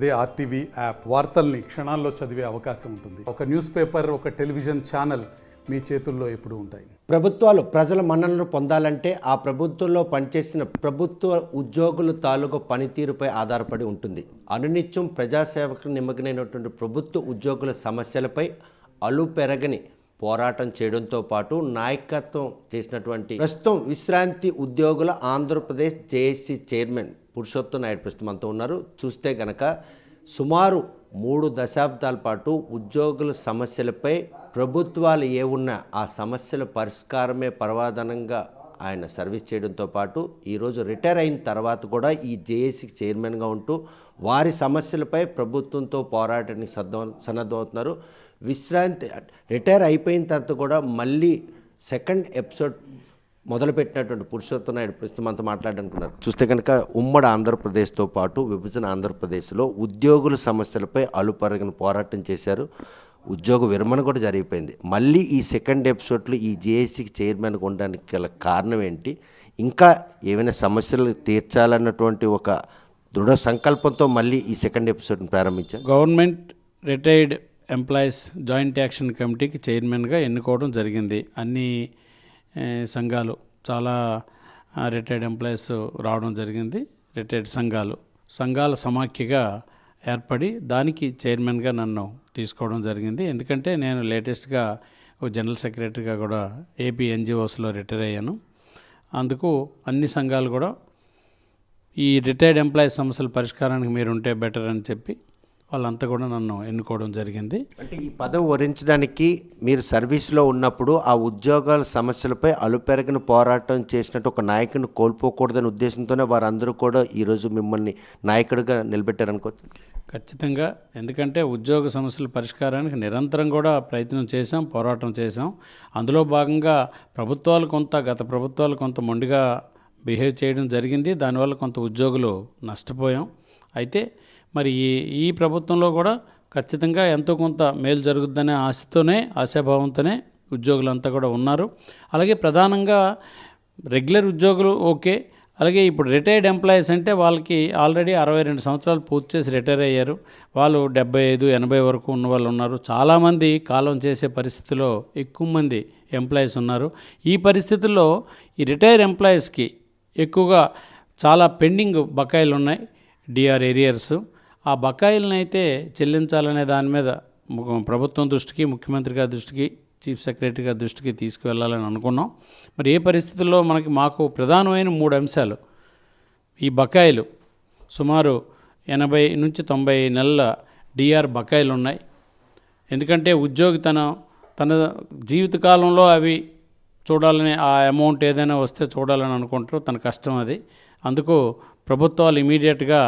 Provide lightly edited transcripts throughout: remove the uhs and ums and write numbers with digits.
అదే RTV app వార్తల్ని క్షణాల్లో చదివే అవకాశం ఉంటుంది. ఒక న్యూస్ పేపర్, ఒక టెలివిజన్ ఛానల్ మీ చేతుల్లో ఎప్పుడూ ఉంటాయి. ప్రభుత్వాలు ప్రజల మన్ననలు పొందాలంటే ఆ ప్రభుత్వంలో పనిచేసిన ప్రభుత్వ ఉద్యోగుల తాలూకు పనితీరుపై ఆధారపడి ఉంటుంది. అనునిత్యం ప్రజాసేవకు నిమగ్నమైనటువంటి ప్రభుత్వ ఉద్యోగుల సమస్యలపై అలుపెరగని పోరాటం చేయడంతో పాటు నాయకత్వం చేసినటువంటి ప్రస్తుతం విశ్రాంతి ఉద్యోగుల ఆంధ్రప్రదేశ్ జేఏసీ చైర్మన్ పురుషోత్తం నాయుడు ప్రస్తుతం అంతా ఉన్నారు. చూస్తే గనక సుమారు 3 దశాబ్దాల పాటు ఉద్యోగుల సమస్యలపై ప్రభుత్వాలు ఏ ఉన్నా ఆ సమస్యల పరిష్కారమే పరవాదనంగా ఆయన సర్వీస్ చేయడంతో పాటు ఈరోజు రిటైర్ అయిన తర్వాత కూడా ఈ జేఏసీకి చైర్మన్గా ఉంటూ వారి సమస్యలపై ప్రభుత్వంతో పోరాటానికి సన్నద్ధమవుతున్నారు. విశ్రాంతి రిటైర్ అయిపోయిన తర్వాత కూడా మళ్ళీ సెకండ్ ఎపిసోడ్ మొదలుపెట్టినటువంటి పురుషోత్తం నాయుడు ప్రస్తుతం అంతా మాట్లాడాలనుకున్నారు. చూస్తే కనుక ఉమ్మడి ఆంధ్రప్రదేశ్తో పాటు విభజన ఆంధ్రప్రదేశ్లో ఉద్యోగుల సమస్యలపై అలుపరగని పోరాటం చేశారు. ఉద్యోగ విరమణ కూడా జరిగిపోయింది. మళ్ళీ ఈ సెకండ్ ఎపిసోడ్లో ఈ జేఏసీకి చైర్మన్గా ఉండడానికి గల కారణం ఏంటి, ఇంకా ఏమైనా సమస్యలు తీర్చాలన్నటువంటి ఒక దృఢ సంకల్పంతో మళ్ళీ ఈ సెకండ్ ఎపిసోడ్ని ప్రారంభించారు. Government retired employees joint action కమిటీకి చైర్మన్గా ఎన్నుకోవడం జరిగింది. అన్ని సంఘాలు చాలా రిటైర్డ్ ఎంప్లాయీస్ రావడం జరిగింది. రిటైర్డ్ సంఘాల సమాఖ్యగా ఏర్పడి దానికి చైర్మన్గా నన్ను తీసుకోవడం జరిగింది. ఎందుకంటే నేను లేటెస్ట్గా ఒక జనరల్ సెక్రటరీగా కూడా ఏపీ ఎన్జిఓస్లో రిటైర్ అయ్యాను. అందుకు అన్ని సంఘాలు కూడా ఈ రిటైర్డ్ ఎంప్లాయీస్ సమస్యల పరిష్కారానికి మీరు ఉంటే బెటర్ అని చెప్పి వాళ్ళంతా కూడా నన్ను ఎన్నుకోవడం జరిగింది. అంటే ఈ పదవి వరించడానికి మీరు సర్వీస్లో ఉన్నప్పుడు ఆ ఉద్యోగాల సమస్యలపై అలుపెరగని పోరాటం చేసినట్టు ఒక నాయకుడిని కోల్పోకూడదనే ఉద్దేశంతోనే వారందరూ కూడా ఈరోజు మిమ్మల్ని నాయకుడిగా నిలబెట్టారనుకోవచ్చు. ఖచ్చితంగా. ఎందుకంటే ఉద్యోగ సమస్యల పరిష్కారానికి నిరంతరం కూడా ప్రయత్నం చేశాం, పోరాటం చేశాం. అందులో భాగంగా గత ప్రభుత్వాలు కొంత మొండిగా బిహేవ్ చేయడం జరిగింది. దానివల్ల కొంత ఉద్యోగులు నష్టపోయాం. అయితే మరి ఈ ప్రభుత్వంలో కూడా ఖచ్చితంగా ఎంతో కొంత మేలు జరుగుద్దనే ఆశాభావంతోనే ఉద్యోగులంతా కూడా ఉన్నారు. అలాగే ప్రధానంగా రెగ్యులర్ ఉద్యోగులు ఓకే. అలాగే ఇప్పుడు రిటైర్డ్ ఎంప్లాయీస్ అంటే వాళ్ళకి ఆల్రెడీ 62 సంవత్సరాలు పూర్తి చేసి రిటైర్ అయ్యారు. వాళ్ళు 75-80 వరకు ఉన్న వాళ్ళు ఉన్నారు. చాలామంది కాలం చేసే పరిస్థితిలో ఎక్కువ మంది ఎంప్లాయీస్ ఉన్నారు. ఈ పరిస్థితుల్లో ఈ రిటైర్ ఎంప్లాయీస్కి ఎక్కువగా చాలా పెండింగ్ బకాయిలు ఉన్నాయి, డిఆర్ ఏరియర్స్. ఆ బకాయిలను అయితే చెల్లించాలనే దాని మీద ప్రభుత్వం దృష్టికి, ముఖ్యమంత్రి గారి దృష్టికి, చీఫ్ సెక్రటరీ గారి దృష్టికి తీసుకువెళ్ళాలని అనుకున్నాం. మరి ఏ పరిస్థితుల్లో మాకు ప్రధానమైన 3 అంశాలు. ఈ బకాయిలు సుమారు 80 నుంచి 90 నెలల డిఆర్ బకాయిలు ఉన్నాయి. ఎందుకంటే ఉద్యోగి తన జీవితకాలంలో అవి చూడాలని, ఆ అమౌంట్ ఏదైనా వస్తే చూడాలని అనుకుంటారు. తన కష్టం అది. అందుకు ప్రభుత్వాలు ఇమీడియట్గా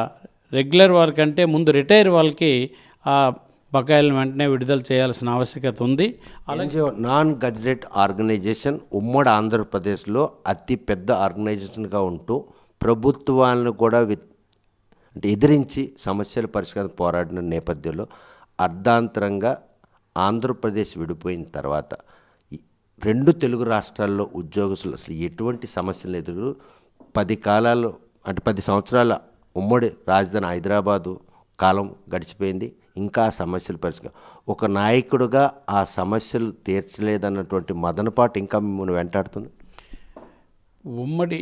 రెగ్యులర్ వారికి అంటే ముందు రిటైర్ వాళ్ళకి ఆ బకాయిలను వెంటనే విడుదల చేయాల్సిన ఆవశ్యకత ఉంది. అలాగే నాన్ గజెటెడ్ ఆర్గనైజేషన్ ఉమ్మడి ఆంధ్రప్రదేశ్లో అతి పెద్ద ఆర్గనైజేషన్గా ఉంటూ ప్రభుత్వాలను కూడా ఎదిరించి సమస్యల పరిష్కారం పోరాడిన నేపథ్యంలో అర్ధాంతరంగా ఆంధ్రప్రదేశ్ విడిపోయిన తర్వాత 2 తెలుగు రాష్ట్రాల్లో ఉద్యోగస్తులు అసలు ఎటువంటి సమస్యలు ఎదురు 10 సంవత్సరాల ఉమ్మడి రాజధాని హైదరాబాదు కాలం గడిచిపోయింది. ఇంకా ఆ సమస్యలు పరిష్కారం, ఒక నాయకుడుగా ఆ సమస్యలు తీర్చలేదన్నటువంటి మదనపాటు ఇంకా మిమ్మల్ని వెంటాడుతుంది. ఉమ్మడి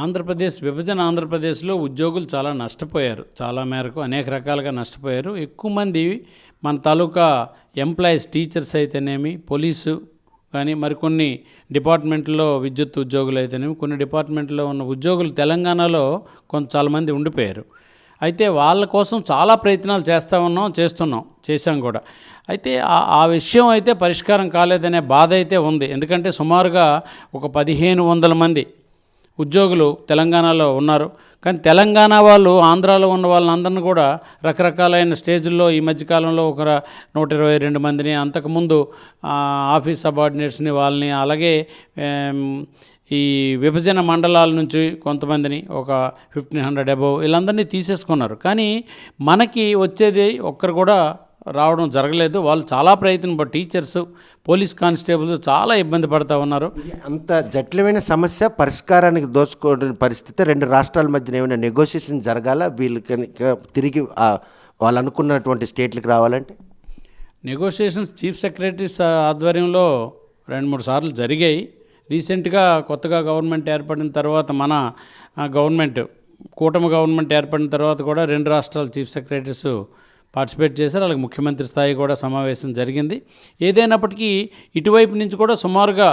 ఆంధ్రప్రదేశ్, విభజన ఆంధ్రప్రదేశ్లో ఉద్యోగులు చాలా నష్టపోయారు. చాలా మేరకు అనేక రకాలుగా నష్టపోయారు. ఎక్కువ మంది మన తాలూకా ఎంప్లాయీస్, టీచర్స్ అయితేనేమి, పోలీసు కానీ, మరికొన్ని డిపార్ట్మెంట్లో విద్యుత్ ఉద్యోగులు అయితేనేమి, కొన్ని డిపార్ట్మెంట్లో ఉన్న ఉద్యోగులు తెలంగాణలో చాలామంది ఉండిపోయారు. అయితే వాళ్ళ కోసం చాలా ప్రయత్నాలు చేసాం కూడా. అయితే ఆ విషయం అయితే పరిష్కారం కాలేదనే బాధ అయితే ఉంది. ఎందుకంటే సుమారుగా ఒక 1500 మంది ఉద్యోగులు తెలంగాణలో ఉన్నారు. కానీ తెలంగాణ వాళ్ళు ఆంధ్రాలో ఉన్న వాళ్ళందరినీ కూడా రకరకాలైన స్టేజ్ల్లో ఈ మధ్యకాలంలో ఒక 122 మందిని, అంతకుముందు ఆఫీస్ సబార్డినేట్స్ని వాళ్ళని, అలాగే ఈ విభజన మండలాల నుంచి కొంతమందిని ఒక 1500 అబోవ్ వీళ్ళందరినీ తీసేసుకున్నారు. కానీ మనకి వచ్చేది ఒక్కరు కూడా రావడం జరగలేదు. వాళ్ళు చాలా ప్రయత్నం, టీచర్స్, పోలీస్ కానిస్టేబుల్స్ చాలా ఇబ్బంది పడుతూ ఉన్నారు. అంత జటిలమైన సమస్య పరిష్కారానికి దోచుకోవడం పరిస్థితి. రెండు రాష్ట్రాల మధ్యన ఏమైనా నెగోషియేషన్ జరగాల, వీళ్ళకి తిరిగి వాళ్ళు అనుకున్నటువంటి స్టేట్లకు రావాలంటే? నెగోషియేషన్స్ చీఫ్ సెక్రటరీస్ ఆధ్వర్యంలో 2-3 సార్లు జరిగాయి. రీసెంట్గా కొత్తగా గవర్నమెంట్ ఏర్పడిన తర్వాత మన గవర్నమెంట్ కూటమి గవర్నమెంట్ ఏర్పడిన తర్వాత కూడా 2 రాష్ట్రాల చీఫ్ సెక్రటరీస్ పార్టిసిపేట్ చేశారు. అలాగే ముఖ్యమంత్రి స్థాయి కూడా సమావేశం జరిగింది. ఏదైనప్పటికీ ఇటువైపు నుంచి కూడా సుమారుగా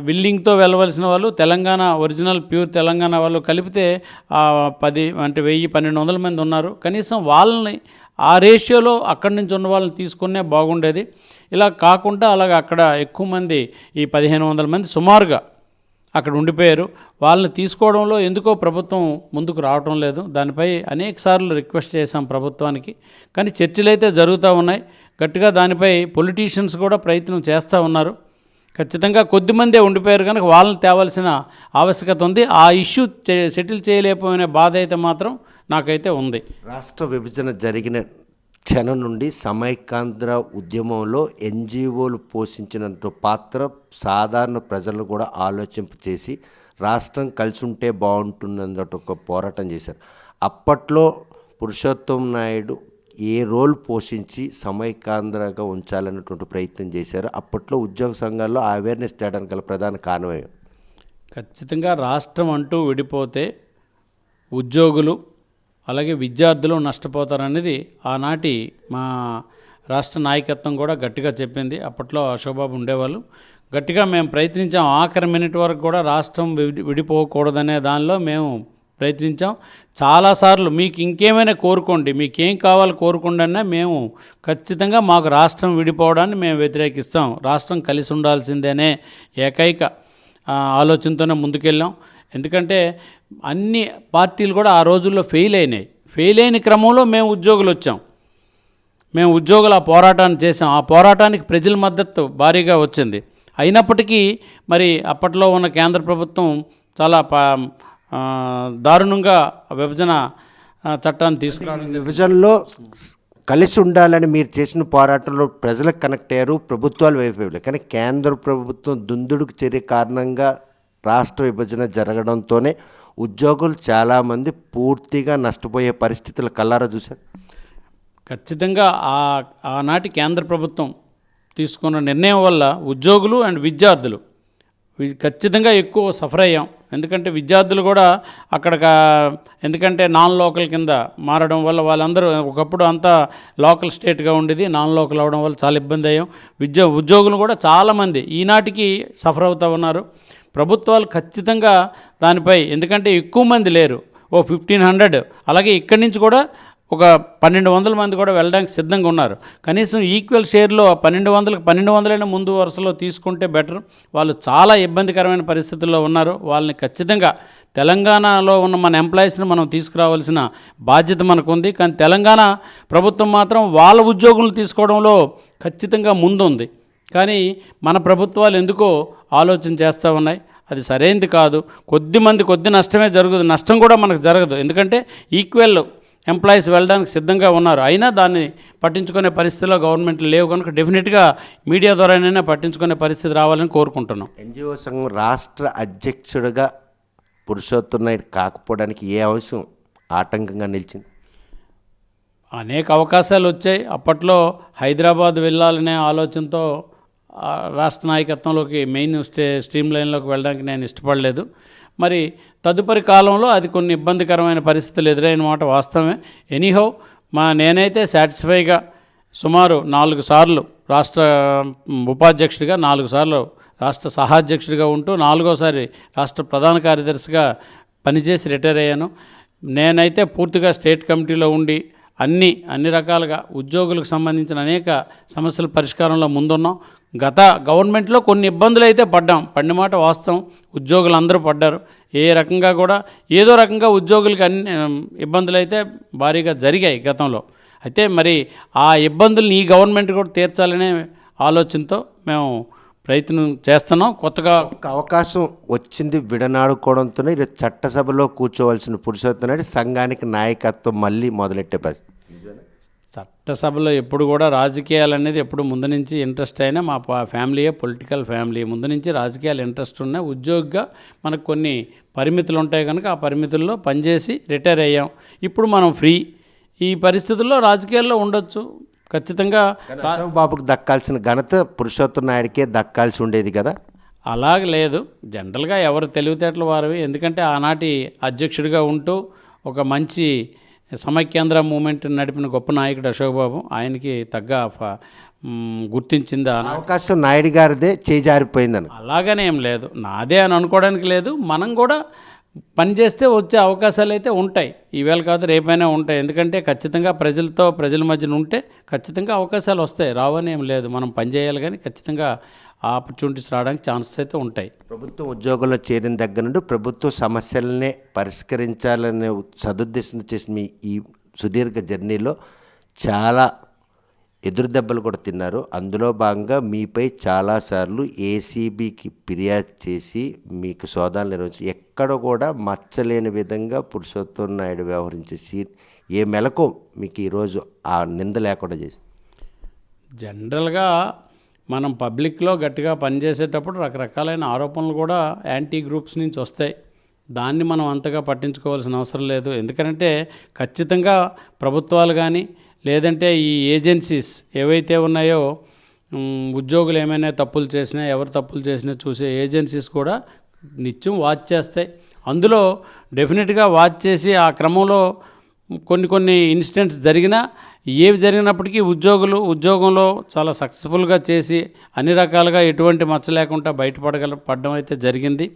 విల్లింగ్తో వెళ్ళవలసిన వాళ్ళు తెలంగాణ ఒరిజినల్ ప్యూర్ తెలంగాణ వాళ్ళు కలిపితే 1000-1200 మంది ఉన్నారు. కనీసం వాళ్ళని ఆ రేషియోలో అక్కడి నుంచి ఉన్న వాళ్ళని తీసుకునే బాగుండేది. ఇలా కాకుండా అలాగ అక్కడ ఎక్కువ మంది ఈ 1500 మంది సుమారుగా అక్కడ ఉండిపోయారు. వాళ్ళని తీసుకోవడంలో ఎందుకో ప్రభుత్వం ముందుకు రావటం లేదు. దానిపై అనేక సార్లు రిక్వెస్ట్ చేశాం ప్రభుత్వానికి, కానీ చర్చలు అయితే జరుగుతూ ఉన్నాయి. గట్టిగా దానిపై పొలిటీషియన్స్ కూడా ప్రయత్నం చేస్తూ ఉన్నారు. ఖచ్చితంగా కొద్దిమందే ఉండిపోయారు కనుక వాళ్ళని తేవాల్సిన ఆవశ్యకత ఉంది. ఆ ఇష్యూ సెటిల్ చేయలేకపోయిన బాధ అయితే మాత్రం నాకైతే ఉంది. రాష్ట్ర విభజన జరిగిన క్షణం నుండి సమైకాంధ్ర ఉద్యమంలో ఎన్జిఓలు పోషించినంత పాత్ర సాధారణ ప్రజలను కూడా ఆలోచింప చేసి రాష్ట్రం కలిసి ఉంటే బాగుంటుందన్నట్టు ఒక పోరాటం చేశారు. అప్పట్లో పురుషోత్తం నాయుడు ఏ రోల్ పోషించి సమైకాంధ్రగా ఉంచాలన్నటువంటి ప్రయత్నం చేశారు? అప్పట్లో ఉద్యోగ సంఘాల్లో అవేర్నెస్ తేడానికి గల ప్రధాన కారణమే. ఖచ్చితంగా రాష్ట్రం అంటూ విడిపోతే ఉద్యోగులు అలాగే విద్యార్థులు నష్టపోతారనేది ఆనాటి మా రాష్ట్ర నాయకత్వం కూడా గట్టిగా చెప్పింది. అప్పట్లో అశోక్బాబు ఉండేవాళ్ళు. గట్టిగా మేము ప్రయత్నించాం. ఆఖరి మినిట్ వరకు కూడా రాష్ట్రం విడిపోకూడదనే దానిలో మేము ప్రయత్నించాం. చాలాసార్లు మీకు ఇంకేమైనా కోరుకోండి, మీకేం కావాలో కోరుకోండి అన్నా మేము ఖచ్చితంగా మాకు రాష్ట్రం విడిపోవడాన్ని మేము వ్యతిరేకిస్తాం, రాష్ట్రం కలిసి ఉండాల్సిందేనే ఏకైక ఆలోచనతోనే ముందుకెళ్ళాం. ఎందుకంటే అన్ని పార్టీలు కూడా ఆ రోజుల్లో ఫెయిల్ అయినాయి. ఫెయిల్ అయిన క్రమంలో మేము ఉద్యోగులు వచ్చాం. మేము ఉద్యోగుల పోరాటాన్ని చేసాం. ఆ పోరాటానికి ప్రజల మద్దతు భారీగా వచ్చింది. అయినప్పటికీ మరి అప్పట్లో ఉన్న కేంద్ర ప్రభుత్వం చాలా దారుణంగా విభజన చట్టాన్ని తీసుకురావడం. విభజనలో కలిసి ఉండాలని మీరు చేసిన పోరాటంలో ప్రజలకు కనెక్ట్ అయ్యారు, ప్రభుత్వాలు వైపు. కానీ కేంద్ర ప్రభుత్వం దుందుడుకు చర్య కారణంగా రాష్ట్ర విభజన జరగడంతోనే ఉద్యోగులు చాలామంది పూర్తిగా నష్టపోయే పరిస్థితులు కల్లారా చూశారు. ఖచ్చితంగా ఆనాటి కేంద్ర ప్రభుత్వం తీసుకున్న నిర్ణయం వల్ల ఉద్యోగులు అండ్ విద్యార్థులు ఖచ్చితంగా ఎక్కువ సఫర్ అయ్యాం. ఎందుకంటే విద్యార్థులు కూడా అక్కడ ఎందుకంటే నాన్ లోకల్ కింద మారడం వల్ల వాళ్ళందరూ ఒకప్పుడు అంతా లోకల్ స్టేట్గా ఉండేది, నాన్ లోకల్ అవడం వల్ల చాలా ఇబ్బంది అయ్యాం. ఉద్యోగులు కూడా చాలామంది ఈనాటికి సఫర్ అవుతూ ఉన్నారు. ప్రభుత్వాలు ఖచ్చితంగా దానిపై, ఎందుకంటే ఎక్కువ మంది లేరు, 1500, అలాగే ఇక్కడి నుంచి కూడా ఒక 1200 మంది కూడా వెళ్ళడానికి సిద్ధంగా ఉన్నారు. కనీసం ఈక్వల్ షేర్లో 1200కి 1200 ముందు వరుసలో తీసుకుంటే బెటర్. వాళ్ళు చాలా ఇబ్బందికరమైన పరిస్థితుల్లో ఉన్నారు. వాళ్ళని ఖచ్చితంగా తెలంగాణలో ఉన్న మన ఎంప్లాయీస్ని మనం తీసుకురావాల్సిన బాధ్యత మనకు ఉంది. కానీ తెలంగాణ ప్రభుత్వం మాత్రం వాళ్ళ ఉద్యోగులను తీసుకోవడంలో ఖచ్చితంగా ముందుంది. కానీ మన ప్రభుత్వాలు ఎందుకో ఆలోచన చేస్తూ ఉన్నాయి. అది సరైనది కాదు. కొద్ది నష్టమే జరుగుతుంది, నష్టం కూడా మనకు జరగదు. ఎందుకంటే ఈక్వల్ ఎంప్లాయీస్ వెళ్ళడానికి సిద్ధంగా ఉన్నారు. అయినా దాన్ని పట్టించుకునే పరిస్థితిలో గవర్నమెంట్లు లేవు కనుక డెఫినెట్గా మీడియా ద్వారానైనా పట్టించుకునే పరిస్థితి రావాలని కోరుకుంటున్నాం. ఎన్జిఓ సంఘం రాష్ట్ర అధ్యక్షుడిగా పురుషోత్తం నాయుడు కాకపోవడానికి ఏ అంశం ఆటంకంగా నిలిచింది? అనేక అవకాశాలు వచ్చాయి. అప్పట్లో హైదరాబాద్ వెళ్ళాలనే ఆలోచనతో రాష్ట్ర నాయకత్వంలోకి మెయిన్ స్ట్రీమ్ లైన్లోకి వెళ్ళడానికి నేను ఇష్టపడలేదు. మరి తదుపరి కాలంలో అది కొన్ని ఇబ్బందికరమైన పరిస్థితులు ఎదురైన మాట వాస్తవమే. ఎనీహౌ నేనైతే సాటిస్ఫైగా సుమారు 4 సార్లు రాష్ట్ర ఉపాధ్యక్షుడిగా, 4 సార్లు రాష్ట్ర సహాధ్యక్షుడిగా ఉంటూ 4వసారి రాష్ట్ర ప్రధాన కార్యదర్శిగా పనిచేసి రిటైర్ అయ్యాను. నేనైతే పూర్తిగా స్టేట్ కమిటీలో ఉండి అన్ని రకాలుగా ఉద్యోగులకు సంబంధించిన అనేక సమస్యల పరిష్కారంలో ముందున్నాం. గత గవర్నమెంట్లో కొన్ని ఇబ్బందులు అయితే పడిన మాట వాస్తవం. ఉద్యోగులు అందరూ పడ్డారు. ఏ రకంగా కూడా ఏదో రకంగా ఉద్యోగులకి అన్ని ఇబ్బందులు అయితే భారీగా జరిగాయి గతంలో. అయితే మరి ఆ ఇబ్బందుల్ని ఈ గవర్నమెంట్ కూడా తీర్చాలనే ఆలోచనతో మేము ప్రయత్నం చేస్తున్నాం. కొత్తగా ఒక అవకాశం వచ్చింది విడనాడుకోవడంతోనే ఈరోజు చట్టసభలో కూర్చోవలసిన పురుషోత్తం నాయుడు సంఘానికి నాయకత్వం మళ్ళీ మొదలెట్టే పరిస్థితి. చట్టసభలో ఎప్పుడు కూడా రాజకీయాలు అనేది ఎప్పుడు ముందు నుంచి ఇంట్రెస్ట్ అయినా మా ఫ్యామిలీయే పొలిటికల్ ఫ్యామిలీ. ముందు నుంచి రాజకీయాలు ఇంట్రెస్ట్ ఉన్నాయి. ఉద్యోగిగా మనకు కొన్ని పరిమితులు ఉంటాయి కనుక ఆ పరిమితుల్లో పనిచేసి రిటైర్ అయ్యాం. ఇప్పుడు మనం ఫ్రీ. ఈ పరిస్థితుల్లో రాజకీయాల్లో ఉండొచ్చు ఖచ్చితంగా. అశోక్ బాబుకు దక్కాల్సిన ఘనత పురుషోత్తం నాయుడికే దక్కాల్సి ఉండేది కదా. అలాగ లేదు, జనరల్గా ఎవరు తెలివితేటలు వారివి. ఎందుకంటే ఆనాటి అధ్యక్షుడిగా ఉంటూ ఒక మంచి సమైక్యాంధ్ర మూమెంట్ నడిపిన గొప్ప నాయకుడు అశోక్ బాబు. ఆయనకి తగ్గ గుర్తించింది అవకాశం నాయుడు గారిదే చేజారిపోయిందని. అలాగనే ఏం లేదు, నాదే అని అనుకోవడానికి లేదు. మనం కూడా పనిచేస్తే వచ్చే అవకాశాలు అయితే ఉంటాయి, ఈవేళ కాదు రేపైనా ఉంటాయి. ఎందుకంటే ఖచ్చితంగా ప్రజల మధ్యన ఉంటే ఖచ్చితంగా అవకాశాలు వస్తాయి, రావని ఏం లేదు. మనం పని చేయాలి కానీ ఖచ్చితంగా ఆపర్చునిటీస్ రావడానికి ఛాన్సెస్ అయితే ఉంటాయి. ప్రభుత్వ ఉద్యోగంలో చేరిన దగ్గర నుండి ప్రభుత్వ సమస్యలనే పరిష్కరించాలనే సదుద్దేశంతో చేసిన మీ ఈ సుదీర్ఘ జర్నీలో చాలా ఎదురు దెబ్బలు కూడా తిన్నారు. అందులో భాగంగా మీపై చాలాసార్లు ఏసీబీకి ఫిర్యాదు చేసి మీకు సోదాలు నిర్వహించి ఎక్కడ కూడా మచ్చలేని విధంగా పురుషోత్తం నాయుడు వ్యవహరించేసి ఏ మెలకు మీకు ఈరోజు ఆ నింద లేకుండా చేసి. జనరల్గా మనం పబ్లిక్లో గట్టిగా పనిచేసేటప్పుడు రకరకాలైన ఆరోపణలు కూడా యాంటీ గ్రూప్స్ నుంచి వస్తాయి. దాన్ని మనం అంతగా పట్టించుకోవాల్సిన అవసరం లేదు. ఎందుకంటే ఖచ్చితంగా ప్రభుత్వాలు కానీ లేదంటే ఈ ఏజెన్సీస్ ఏవైతే ఉన్నాయో, ఉద్యోగులు ఏమైనా తప్పులు చేసినా, ఎవరు తప్పులు చేసినా చూసే ఏజెన్సీస్ కూడా నిత్యం వాచ్ చేస్తాయి. అందులో డెఫినెట్గా వాచ్ చేసి ఆ క్రమంలో కొన్ని ఇన్సిడెంట్స్ జరిగినా, ఏవి జరిగినప్పటికీ ఉద్యోగంలో చాలా సక్సెస్ఫుల్గా చేసి అన్ని రకాలుగా ఎటువంటి మచ్చ లేకుండా పడడం అయితే జరిగింది.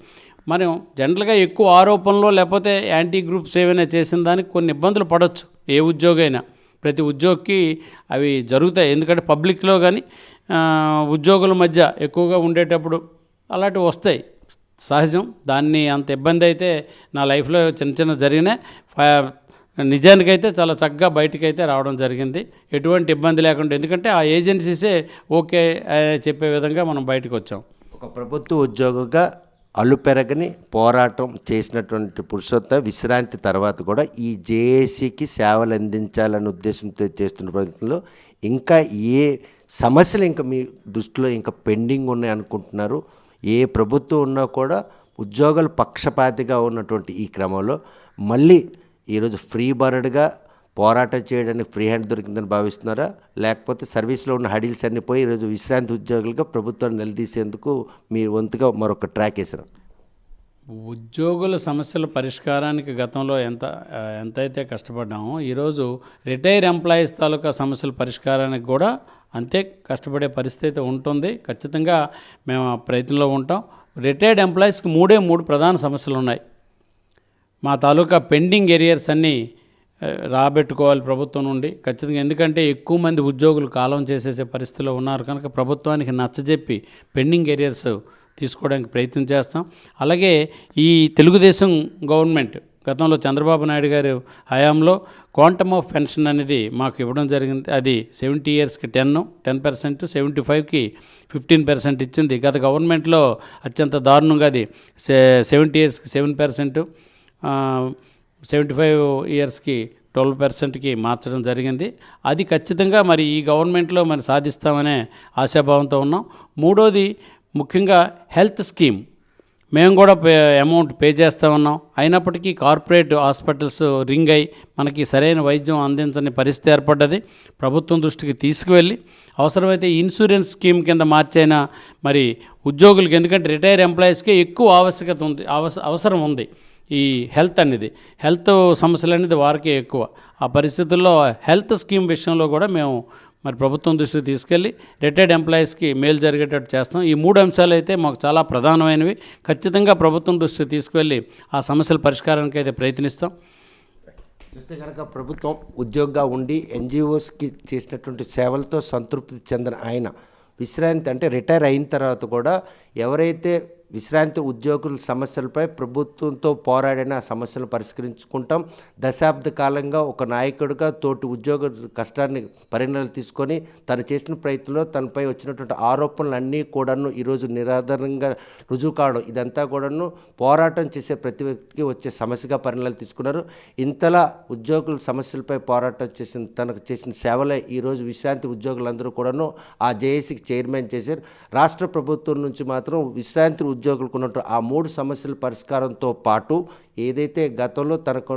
మనం జనరల్గా ఎక్కువ ఆరోపణలో లేకపోతే యాంటీ గ్రూప్స్ ఏమైనా చేసిన దానికి కొన్ని ఇబ్బందులు పడవచ్చు. ఏ ఉద్యోగి అయినా, ప్రతి ఉద్యోగికి అవి జరుగుతాయి. ఎందుకంటే పబ్లిక్లో కానీ ఉద్యోగుల మధ్య ఎక్కువగా ఉండేటప్పుడు అలాంటివి వస్తాయి, సహజం. దాన్ని అంత ఇబ్బంది అయితే నా లైఫ్లో చిన్న జరిగినాయి. నిజానికైతే చాలా చక్కగా బయటకైతే రావడం జరిగింది, ఎటువంటి ఇబ్బంది లేకుండా. ఎందుకంటే ఆ ఏజెన్సీసే ఓకే చెప్పే విధంగా మనం బయటకు వచ్చాం. ఒక ప్రభుత్వ ఉద్యోగిగా అలుపెరగని పోరాటం చేసినటువంటి పురుషోత్తం విశ్రాంతి తర్వాత కూడా ఈ జేఏసీకి సేవలు అందించాలనే ఉద్దేశంతో చేస్తున్న ప్రయత్నంలో ఇంకా ఏ సమస్యలు ఇంకా మీ దృష్టిలో ఇంకా పెండింగ్ ఉన్నాయి అనుకుంటున్నారు? ఏ ప్రభుత్వం ఉన్నా కూడా ఉద్యోగులు పక్షపాతిగా ఉన్నటువంటి ఈ క్రమంలో మళ్ళీ ఈరోజు ఫ్రీ బర్డ్గా పోరాటం చేయడానికి ఫ్రీ హ్యాండ్ దొరికిందని భావిస్తున్నారా, లేకపోతే సర్వీస్లో ఉన్న హడిల్స్ అన్నీ పోయి ఈరోజు విశ్రాంతి ఉద్యోగులుగా ప్రభుత్వాన్ని నిలదీసేందుకు మీ వంతుగా మరొక ట్రాక్ వేసారు? ఉద్యోగుల సమస్యల పరిష్కారానికి గతంలో ఎంతైతే కష్టపడ్డామో, ఈరోజు రిటైర్ ఎంప్లాయీస్ తాలూకా సమస్యల పరిష్కారానికి కూడా అంతే కష్టపడే పరిస్థితి ఉంటుంది. ఖచ్చితంగా మేము ప్రయత్నంలో ఉంటాం. రిటైర్డ్ ఎంప్లాయీస్కి మూడు ప్రధాన సమస్యలు ఉన్నాయి. మా తాలూకా పెండింగ్ ఏరియర్స్ అన్నీ రాబెట్టుకోవాలి ప్రభుత్వం నుండి ఖచ్చితంగా. ఎందుకంటే ఎక్కువ మంది ఉద్యోగులు కాలం చేసేసే పరిస్థితిలో ఉన్నారు కనుక ప్రభుత్వానికి నచ్చజెప్పి పెండింగ్ ఏరియర్స్ తీసుకోవడానికి ప్రయత్నం చేస్తాం. అలాగే ఈ తెలుగుదేశం గవర్నమెంట్ గతంలో చంద్రబాబు నాయుడు గారి హయాంలో క్వాంటమ్ ఆఫ్ పెన్షన్ అనేది మాకు ఇవ్వడం జరిగింది. అది 70 ఇయర్స్కి 10%, 75కి 15% ఇచ్చింది. గత గవర్నమెంట్లో అత్యంత దారుణంగా అది 70 ఇయర్స్కి 7%, 75 ఇయర్స్కి 12%కి మార్చడం జరిగింది. అది ఖచ్చితంగా మరి ఈ గవర్నమెంట్లో మరి సాధిస్తామనే ఆశాభావంతో ఉన్నాం. మూడోది ముఖ్యంగా హెల్త్ స్కీమ్ మేము కూడా అమౌంట్ పే చేస్తూ ఉన్నాం. అయినప్పటికీ కార్పొరేట్ హాస్పిటల్స్ రింగ్ అయి మనకి సరైన వైద్యం అందించని పరిస్థితి ఏర్పడ్డది. ప్రభుత్వం దృష్టికి తీసుకువెళ్ళి అవసరమైతే ఇన్సూరెన్స్ స్కీమ్ కింద మార్చైనా మరి ఉద్యోగులకి, ఎందుకంటే రిటైర్ ఎంప్లాయీస్కి ఎక్కువ ఆవశ్యకత ఉంది, అవసరం ఉంది ఈ హెల్త్ సమస్యలు అనేది వారికే ఎక్కువ. ఆ పరిస్థితుల్లో హెల్త్ స్కీమ్ విషయంలో కూడా మేము మరి ప్రభుత్వం దృష్టికి తీసుకెళ్ళి రిటైర్డ్ ఎంప్లాయీస్కి మేలు జరిగేటట్టు చేస్తాం. ఈ 3 అంశాలు అయితే మాకు చాలా ప్రధానమైనవి. ఖచ్చితంగా ప్రభుత్వం దృష్టికి తీసుకువెళ్ళి ఆ సమస్యల పరిష్కారానికి అయితే ప్రయత్నిస్తాం. చూస్తే కనుక ప్రభుత్వం ఉద్యోగిగా ఉండి ఎన్జిఓస్కి చేసినటువంటి సేవలతో సంతృప్తి చెందిన ఆయన విశ్రాంతి అంటే రిటైర్ అయిన తర్వాత కూడా ఎవరైతే విశ్రాంతి ఉద్యోగుల సమస్యలపై ప్రభుత్వంతో పోరాడిన సమస్యలను పరిష్కరించుకుంటాం. దశాబ్ద కాలంగా ఒక నాయకుడిగా తోటి ఉద్యోగ కష్టాన్ని పరిగణనలు తీసుకొని తను చేసిన ప్రయత్నంలో తనపై వచ్చినటువంటి ఆరోపణలన్నీ కూడాను ఈరోజు నిరాధారంగా రుజువు కావడం, ఇదంతా కూడాను పోరాటం చేసే ప్రతి వ్యక్తికి వచ్చే సమస్యగా పరిగణనలు తీసుకున్నారు. ఇంతలా ఉద్యోగుల సమస్యలపై పోరాటం తనకు చేసిన సేవలే ఈరోజు విశ్రాంతి ఉద్యోగులందరూ కూడాను ఆ జేఏసీకి చైర్మన్ చేశారు. రాష్ట్ర ప్రభుత్వం నుంచి మాత్రం విశ్రాంతి ఉద్యోగులకు ఉన్నట్టు ఆ 3 సమస్యల పరిష్కారంతో పాటు ఏదైతే గతంలో తనకు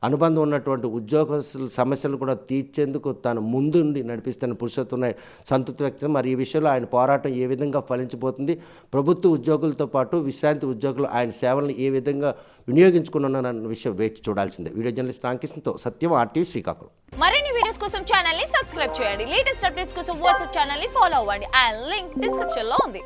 అనుబంధం ఉన్నటువంటి ఉద్యోగస్తుల సమస్యలను కూడా తీర్చేందుకు తాను ముందుండి నడిపిస్తున్న పురుషోత్తం నాయుడు సంతృప్తి వ్యక్తం. మరి ఈ విషయంలో ఆయన పోరాటం ఏ విధంగా ఫలించబోతుంది, ప్రభుత్వ ఉద్యోగులతో పాటు విశ్రాంతి ఉద్యోగులు ఆయన సేవలను ఏ విధంగా వినియోగించుకున్నారన్న విషయం వేచి చూడాల్సిందే. వీడియో జర్నలిస్ట్ రామకృష్ణతో సత్యం, RTV, శ్రీకాకుళం. మరిన్ని వీడియోస్ కోసం ఛానల్ ని సబ్స్క్రైబ్ చేయండి. లేటెస్ట్ అప్డేట్స్ కోసం వాట్సాప్ ఛానల్ ని ఫాలో అవ్వండి. ఆ లింక్ డిస్క్రిప్షన్ లో ఉంది.